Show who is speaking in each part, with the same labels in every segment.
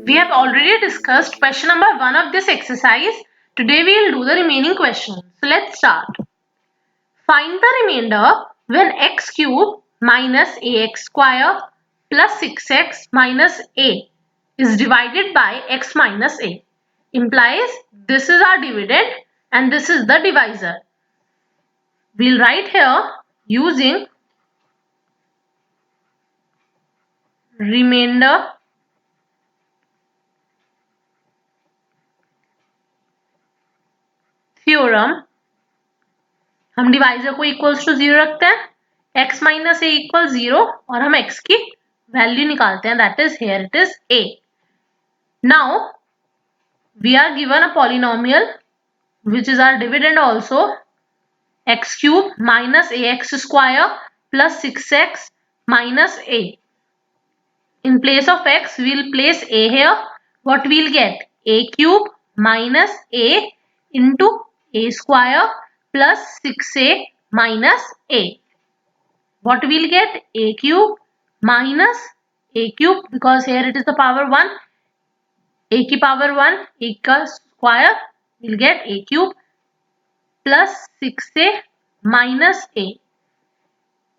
Speaker 1: We have already discussed question number 1 of this exercise. Today we will do the remaining question. So let's start. Find the remainder when x cube minus ax square plus 6x minus a is divided by x minus a. Implies this is our dividend and this is the divisor. We'll write here using remainder theorem. हम divisor को equals to 0 रखते हैं, x minus ए equal 0 और हम x की value निकालते हैं, that is here it is a. Now we are given a polynomial which is our dividend also, x cube minus ax square plus 6x minus a. In place of x, we'll place a here. What we'll get? A cube minus a into a square plus 6a minus a. What we'll get? A cube minus a cube, because here it is the power 1. A की power 1, a का square, we'll get a cube plus 6a minus a.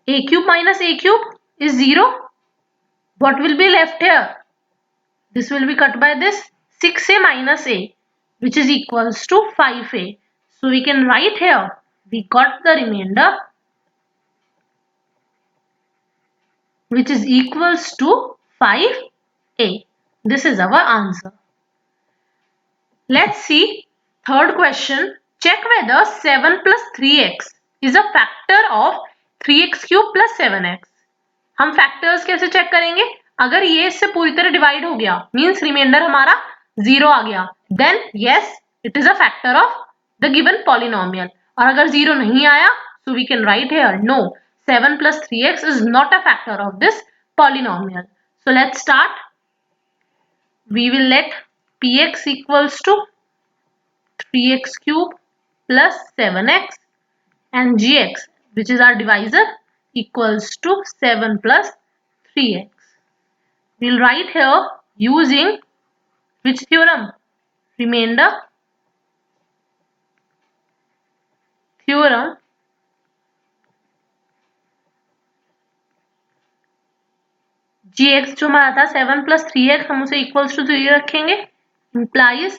Speaker 1: A cube minus a cube is 0. What will be left here? This will be cut by this 6a minus a, which is equals to 5a. So we can write here, we got the remainder which is equals to 5a. This is our answer. Let's see third question. Check whether 7 plus 3x is a factor of 3x cube plus 7x. हम factors कैसे check करेंगे? अगर ये इससे पूरी तरह divide हो गया, मींस रिमाइंडर हमारा 0 आ गया, then yes it is a factor of the given polynomial. और अगर 0 नहीं आया, so we can write here no, 7 plus 3x is not a factor of this polynomial. So let's start. We will let px equals to 3x cube plus 7x and gx, which is our divisor, equals to 7 plus 3x. We'll write here using which theorem? Remainder theorem. gx जो हमारा था 7 plus 3x, हम उसे equals to 3 रखेंगे. Implies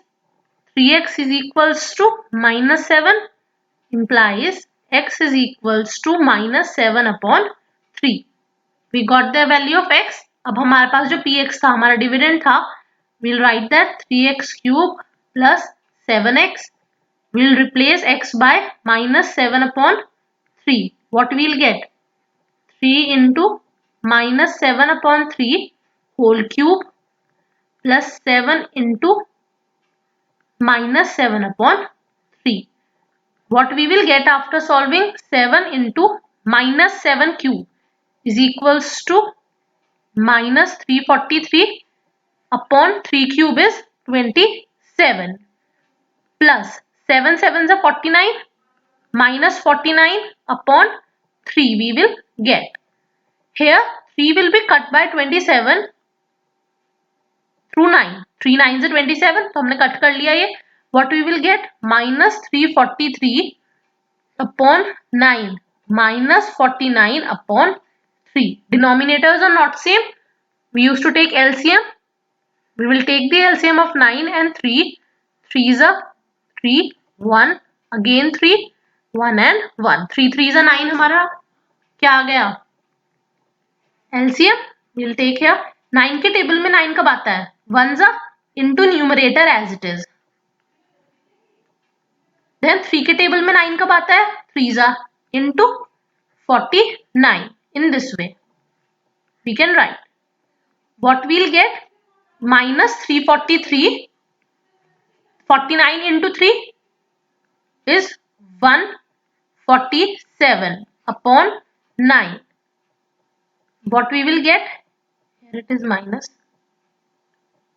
Speaker 1: 3x is equals to minus 7. Implies x is equals to minus 7 upon 3. We got the value of x. अब हमारे पास जो px था, हमारा डिविडेंड था, we'll write that 3x cube plus 7x. We'll replace x by minus 7 upon 3. What we'll get? 3 into minus 7 upon 3 whole cube plus 7 into minus 7 upon 3. What we will get after solving? 7 into minus 7 cube is equals to minus 343 upon 3 cube is 27 plus 7 sevens are 49 minus 49 upon 3 we will get. Here 3 will be cut by 27 through 9. 3 9s are 27, तो हमने cut कर लिया ये. What we will get? Minus 343 upon 9 minus 49 upon 3. Denominators are not same. We used to take LCM. We will take the LCM of 9 and 3. 3 is a 3, 1, again 3, 1 and 1. 3 3 is a 9 हमारा क्या आ गया? LCM. We'll take here. 9 के table में 9 कब आता है? 1s are into numerator as it is. Then 3 के table में 9 कब आता है? 3s are into 49. In this way we can write. What we'll get? Minus 343. 49 into 3 is 147 upon 9. What we will get? Here it is minus.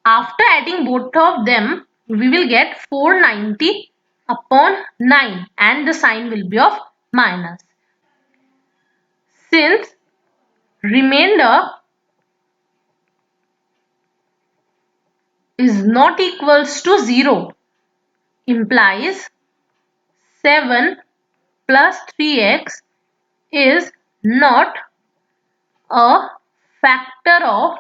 Speaker 1: After adding both of them, we will get 490 upon 9 and the sign will be of minus. Since remainder is not equals to 0 implies 7 plus 3x is not a factor of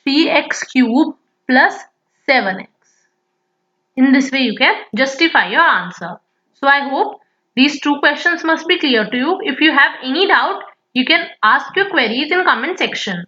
Speaker 1: 3x cube plus 7x. In this way you can justify your answer. So I hope these two questions must be clear to you. If you have any doubt, you can ask your queries in comment section.